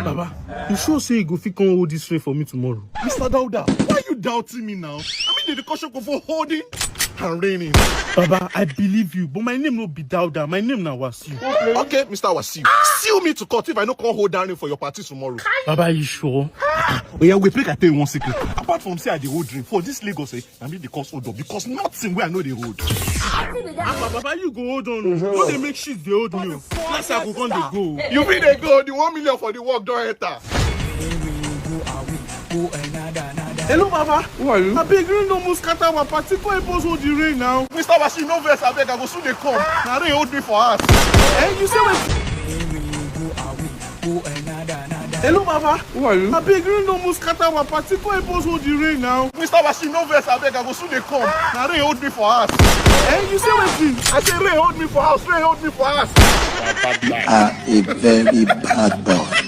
Baba, you sure say you go fit come hold this rain for me tomorrow? Mr. Dauda, why are you doubting me now? I mean, the Shopofo for holding and raining. Baba, I believe you, but my name no be Dauda. My name na Wasiu. Okay, Mr. Wasiu. Seal me to court if I no come hold down rain for your party tomorrow. Baba, you sure? Oh yeah, wait, make I tell you one secret. Apart from say I dey hold rain, for this Lagos, I mean the cause hold up because nothing where I know they hold. Baba, you go hold on. No, they make shit they hold me. Last I go come they go. You mean they go? The 1 million for the work don't enter. Hello, Baba. Who are you? I beg you, no more scatter our party. Go and hold the rain now. Mr. Wasiu, no verse, I beg, I go soon they come. Now rain hold me for us. You say what? Hello, Baba. Who are you? I beg you, no more scatter our party. Go and hold the rain now. Mr. Wasiu, no verse, I beg, I go soon they come. Now rain hold me for us. You say what? I say rain hold me for us, rain hold me for us. You are a very bad boy.